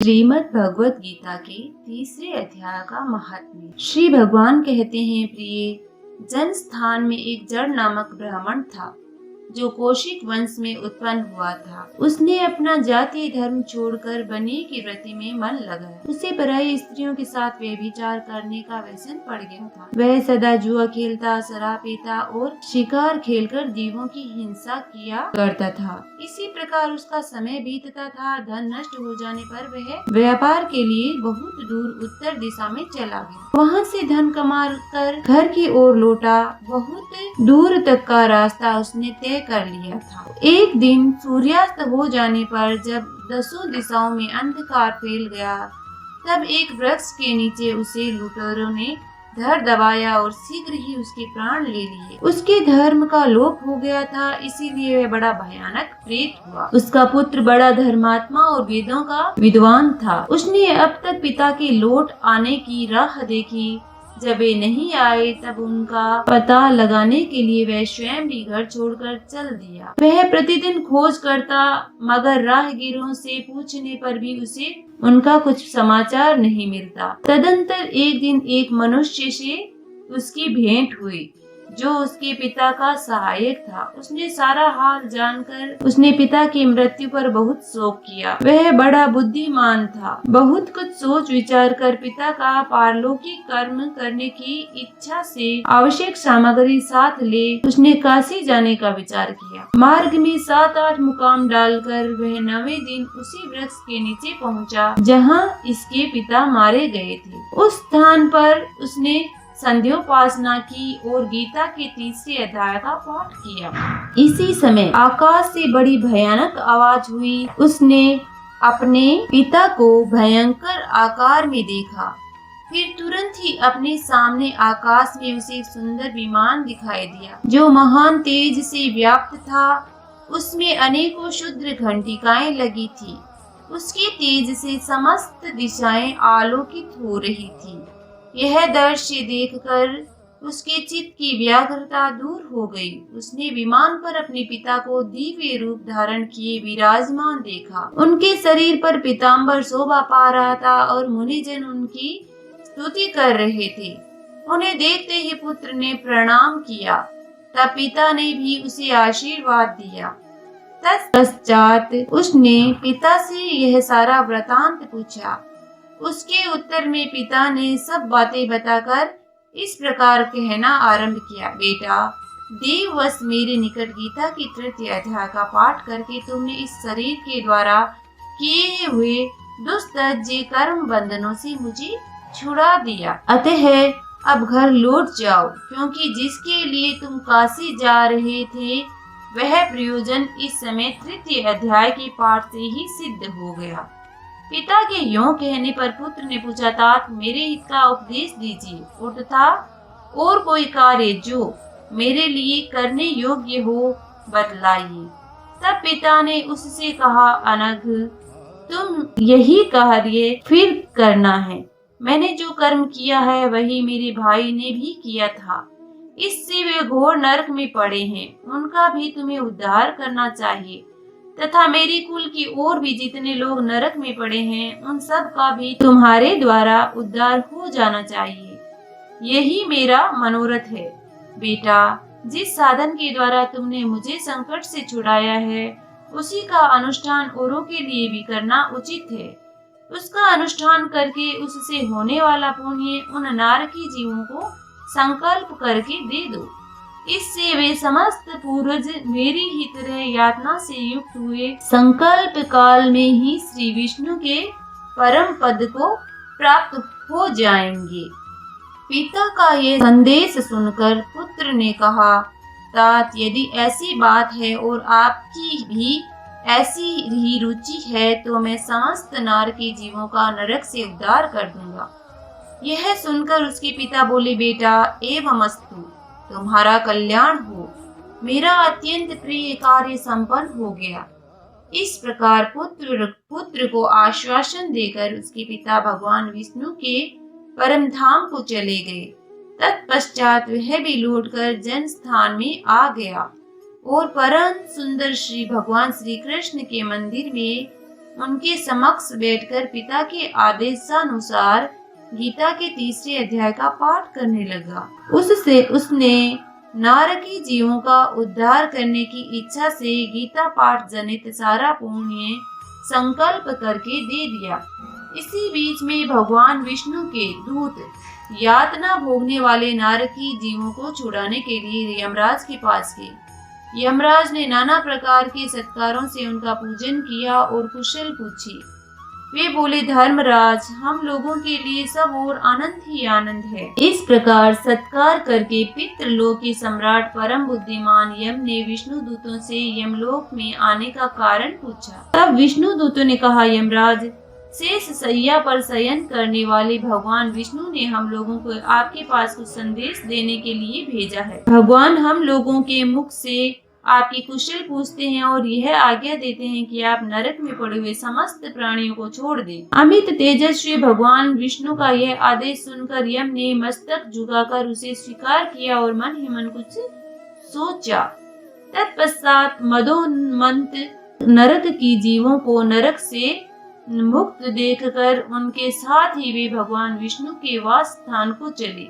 श्रीमद् भगवत गीता के तीसरे अध्याय का महात्म्य। श्री भगवान कहते हैं, प्रिय जन, स्थान में एक जड़ नामक ब्राह्मण था जो कौशिक वंश में उत्पन्न हुआ था। उसने अपना जातीय धर्म छोड़कर बने की व्रति में मन लगाया। उसे पराई स्त्रियों के साथ व्यभिचार करने का व्यसन पड़ गया था। वह सदा जुआ खेलता, शराब पीता और शिकार खेलकर जीवों की हिंसा किया करता था। इसी प्रकार उसका समय बीतता था। धन नष्ट हो जाने पर वह व्यापार के लिए बहुत दूर उत्तर दिशा में चला गया। वहाँ से धन कमा कर घर की ओर लौटा। बहुत दूर तक का रास्ता उसने तय कर लिया था। एक दिन सूर्यास्त हो जाने पर जब दसों दिशाओं में अंधकार फैल गया, तब एक वृक्ष के नीचे उसे लुटेरों ने धर दबाया और शीघ्र ही उसके प्राण ले लिए। उसके धर्म का लोप हो गया था, इसीलिए वह बड़ा भयानक प्रेत हुआ। उसका पुत्र बड़ा धर्मात्मा और वेदों का विद्वान था। उसने अब तक पिता के लौट आने की राह देखी। जब वे नहीं आए तब उनका पता लगाने के लिए वह स्वयं भी घर छोड़कर चल दिया। वह प्रतिदिन खोज करता, मगर राहगीरों से पूछने पर भी उसे उनका कुछ समाचार नहीं मिलता। तदंतर एक दिन एक मनुष्य से उसकी भेंट हुई जो उसके पिता का सहायक था। उसने सारा हाल जानकर उसने पिता की मृत्यु पर बहुत शोक किया। वह बड़ा बुद्धिमान था। बहुत कुछ सोच विचार कर पिता का पारलौकिक कर्म करने की इच्छा से आवश्यक सामग्री साथ ले उसने काशी जाने का विचार किया। मार्ग में 7-8 मुकाम डालकर वह 9वें दिन उसी वृक्ष के नीचे पहुंचा जहां इसके पिता मारे गए थे। उस स्थान पर उसने संध्योपासना की और गीता के तीसरे अध्याय का पाठ किया। इसी समय आकाश से बड़ी भयानक आवाज हुई। उसने अपने पिता को भयंकर आकार में देखा। फिर तुरंत ही अपने सामने आकाश में उसे एक सुंदर विमान दिखाई दिया जो महान तेज से व्याप्त था। उसमें अनेकों क्षुद्र घंटिकाएं लगी थी। उसके तेज से समस्त दिशाएं आलोकित हो रही थी। यह दृश्य देखकर उसके चित्त की व्याकुलता दूर हो गई। उसने विमान पर अपने पिता को दिव्य रूप धारण किए विराजमान देखा। उनके शरीर पर पीताम्बर शोभा पा रहा था और मुनिजन उनकी स्तुति कर रहे थे। उन्हें देखते ही पुत्र ने प्रणाम किया। तब पिता ने भी उसे आशीर्वाद दिया। तत्पश्चात उसने पिता से यह सारा वृतांत पूछा। उसके उत्तर में पिता ने सब बातें बताकर इस प्रकार कहना आरंभ किया, बेटा, देववश मेरे निकट गीता की तृतीय अध्याय का पाठ करके तुमने इस शरीर के द्वारा किए हुए दुष्टज कर्म बंधनों से मुझे छुड़ा दिया। अतः अब घर लौट जाओ, क्योंकि जिसके लिए तुम काशी जा रहे थे वह प्रयोजन इस समय तृतीय अध्याय के पाठ से ही सिद्ध हो गया। पिता के यों कहने पर पुत्र ने पूछा, तात मेरे हित का उपदेश दीजिए और तथा और कोई कार्य जो मेरे लिए करने योग्य हो बतलाइए। तब पिता ने उससे कहा, अनघ, तुम यही कार्य फिर करना है। मैंने जो कर्म किया है वही मेरे भाई ने भी किया था। इससे वे घोर नरक में पड़े हैं। उनका भी तुम्हें उद्धार करना चाहिए तथा मेरे कुल की और भी जितने लोग नरक में पड़े हैं उन सब का भी तुम्हारे द्वारा उद्धार हो जाना चाहिए। यही मेरा मनोरथ है। बेटा, जिस साधन के द्वारा तुमने मुझे संकट से छुड़ाया है उसी का अनुष्ठान औरों के लिए भी करना उचित है। उसका अनुष्ठान करके उससे होने वाला पुण्य उन नारकी जीवों को संकल्प करके दे दो। इससे वे समस्त पूर्वज मेरी ही तरह यातना से युक्त हुए संकल्प काल में ही श्री विष्णु के परम पद को प्राप्त हो जाएंगे। पिता का ये संदेश सुनकर पुत्र ने कहा, तात, यदि ऐसी बात है और आपकी भी ऐसी ही रुचि है तो मैं समस्त नारकी जीवों का नरक से उद्धार कर दूंगा। यह सुनकर उसके पिता बोले, बेटा, एवमस्तु, तुम्हारा कल्याण हो। मेरा अत्यंत प्रिय कार्य संपन्न हो गया। इस प्रकार पुत्र को आश्वासन देकर उसके पिता भगवान विष्णु के परम धाम को चले गए। तत्पश्चात वह भी लौटकर जन स्थान में आ गया और परम सुंदर श्री भगवान श्री कृष्ण के मंदिर में उनके समक्ष बैठकर पिता के आदेशानुसार गीता के तीसरे अध्याय का पाठ करने लगा। उससे उसने नारकी जीवों का उद्धार करने की इच्छा से गीता पाठ जनित सारा पुण्य संकल्प करके दे दिया। इसी बीच में भगवान विष्णु के दूत यातना भोगने वाले नारकी जीवों को छुड़ाने के लिए यमराज के पास गए। यमराज ने नाना प्रकार के सत्कारों से उनका पूजन किया और कुशल पूछी। वे बोले, धर्मराज, हम लोगों के लिए सब और आनंद ही आनंद है। इस प्रकार सत्कार करके पितृलोक के सम्राट परम बुद्धिमान यम ने विष्णु दूतों से यमलोक में आने का कारण पूछा। तब विष्णु दूतों ने कहा, यमराज, शेष सैया पर शयन करने वाले भगवान विष्णु ने हम लोगों को आपके पास कुछ संदेश देने के लिए भेजा है। भगवान हम लोगों के मुख से आपकी कुशल पूछते हैं और यह आज्ञा देते हैं कि आप नरक में पड़े हुए समस्त प्राणियों को छोड़ दें। अमित तेजस्वी भगवान विष्णु का यह आदेश सुनकर यम ने मस्तक झुकाकर उसे स्वीकार किया और मन ही मन कुछ सोचा। तत्पश्चात मदोन्मत्त नरक की जीवों को नरक से मुक्त देखकर उनके साथ ही वे भगवान विष्णु के वास स्थान को चले।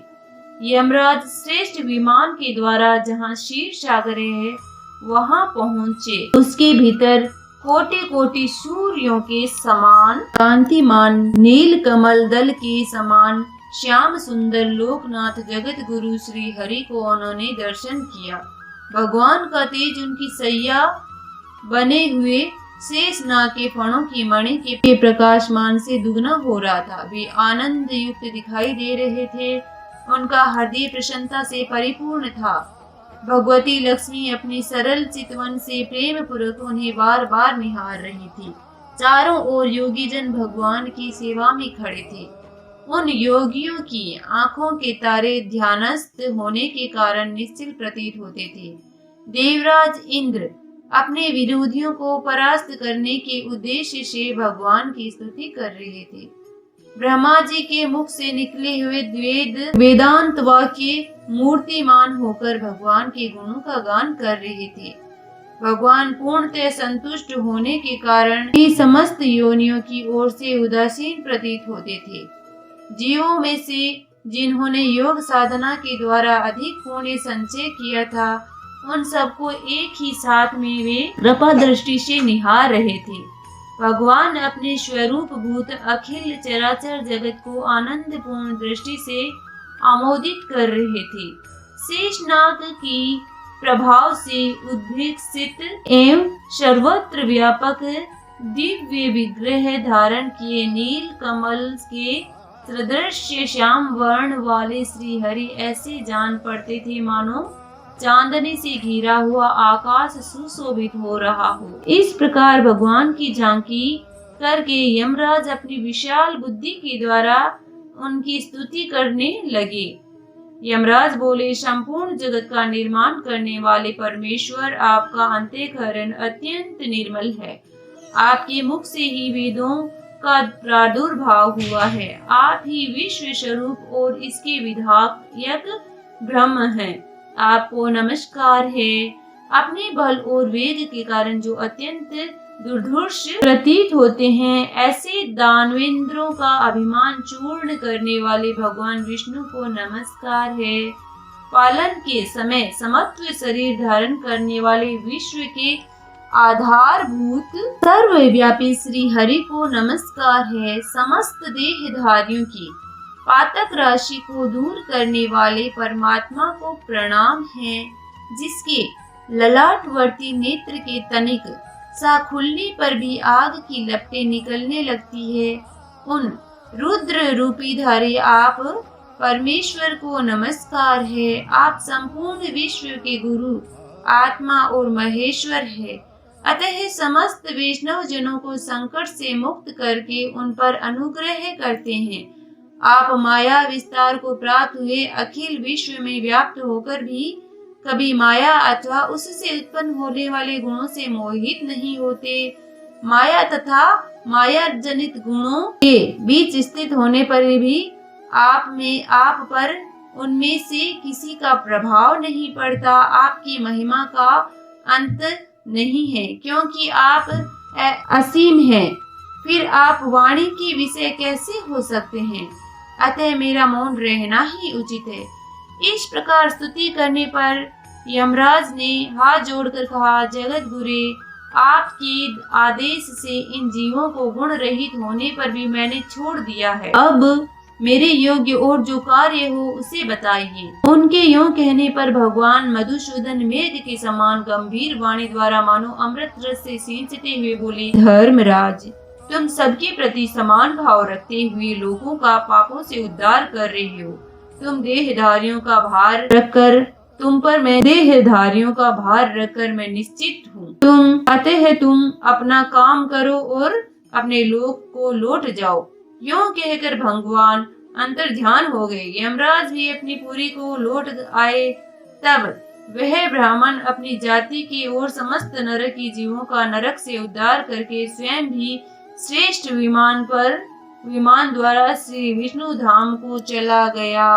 यमराज श्रेष्ठ विमान के द्वारा जहाँ क्षीर सागर है वहाँ पहुँचे। उसके भीतर कोटि कोटि सूर्यों के समान कांतिमान नील कमल दल के समान श्याम सुंदर लोकनाथ जगत गुरु श्री हरि को उन्होंने दर्शन किया। भगवान का तेज उनकी सैया बने हुए शेषनाग के फणों की मणि के प्रकाशमान से दुगना हो रहा था। वे आनंद युक्त दिखाई दे रहे थे। उनका हृदय प्रसन्नता से परिपूर्ण था। भगवती लक्ष्मी अपनी सरल चितवन से प्रेम पूर्वक उन्हें बार बार निहार रही थी। चारों ओर योगी जन भगवान की सेवा में खड़े थे। उन योगियों की आंखों के तारे ध्यानस्थ होने के कारण निश्चल प्रतीत होते थे। देवराज इंद्र अपने विरोधियों को परास्त करने के उद्देश्य से भगवान की स्तुति कर रहे थे। ब्रह्मा जी के मुख से निकले हुए वेदांत वाक्य मूर्तिमान होकर भगवान के गुणों का गान कर रहे थे। भगवान पूर्णतः संतुष्ट होने के कारण ही समस्त योनियों की ओर से उदासीन प्रतीत होते थे। जीवों में से जिन्होंने योग साधना के द्वारा अधिक पुण्य संचय किया था, उन सबको एक ही साथ में वे कृपा दृष्टि से निहार रहे थे। भगवान अपने स्वरूप भूत अखिल चराचर जगत को आनंद पूर्ण दृष्टि से आमोदित कर रहे थे। शेषनाग की प्रभाव से उद्भिक्षित एवं सर्वत्र व्यापक दिव्य विग्रह धारण किए नील कमल के सदृश श्याम वर्ण वाले श्री हरि ऐसे जान पड़ते थे मानो चांदनी से घिरा हुआ आकाश सुशोभित हो रहा हो। इस प्रकार भगवान की झांकी करके यमराज अपनी विशाल बुद्धि के द्वारा उनकी स्तुति करने लगे। यमराज बोले, संपूर्ण जगत का निर्माण करने वाले परमेश्वर, आपका अंतःकरण अत्यंत निर्मल है। आपके मुख से ही वेदों का प्रादुर्भाव हुआ है। आप ही विश्व स्वरूप और इसके विधायक ब्रह्म हैं। आपको नमस्कार है। अपने बल और वेग के कारण जो अत्यंत दुर्धर्ष प्रतीत होते हैं, ऐसे दानवेंद्रों का अभिमान चूर्ण करने वाले भगवान विष्णु को नमस्कार है। पालन के समय समत्व शरीर धारण करने वाले विश्व के आधारभूत सर्वव्यापी श्री हरि को नमस्कार है। समस्त देहधारियों की पातक राशि को दूर करने वाले परमात्मा को प्रणाम है। जिसके ललाटवर्ती नेत्र के तनिक सा खुलने पर भी आग की लपटें निकलने लगती है, उन रुद्र रूपी धारी आप परमेश्वर को नमस्कार है। आप संपूर्ण विश्व के गुरु, आत्मा और महेश्वर है। अतः समस्त वैष्णव जनों को संकट से मुक्त करके उन पर अनुग्रह करते हैं। आप माया विस्तार को प्राप्त हुए अखिल विश्व में व्याप्त होकर भी कभी माया अथवा उससे उत्पन्न होने वाले गुणों से मोहित नहीं होते। माया तथा माया जनित गुणों के बीच स्थित होने पर भी आप पर उनमें से किसी का प्रभाव नहीं पड़ता। आपकी महिमा का अंत नहीं है, क्योंकि आप असीम हैं। फिर आप वाणी के विषय कैसे हो सकते हैं? अतः मेरा मौन रहना ही उचित है। इस प्रकार स्तुति करने पर यमराज ने हाथ जोड़कर कहा, जगत गुरे, आपके आदेश से इन जीवों को गुण रहित होने पर भी मैंने छोड़ दिया है। अब मेरे योग्य और जो कार्य हो उसे बताइए। उनके यूं कहने पर भगवान मधुसूदन मेघ के समान गंभीर वाणी द्वारा मानो अमृत रस से सींचते हुए बोले, धर्मराज, तुम सबके प्रति समान भाव रखते हुए लोगों का पापों से उद्धार कर रहे हो। तुम देहधारियों का भार रखकर मैं निश्चित हूँ। तुम अपना काम करो और अपने लोक को लौट जाओ। यूं कहकर भगवान अंतर्ध्यान हो गए। यमराज भी अपनी पुरी को लौट आए। तब वह ब्राह्मण अपनी जाति की और समस्त नरकी जीवों का नरक से उद्धार करके स्वयं भी श्रेष्ठ विमान द्वारा श्री विष्णु धाम को चला गया।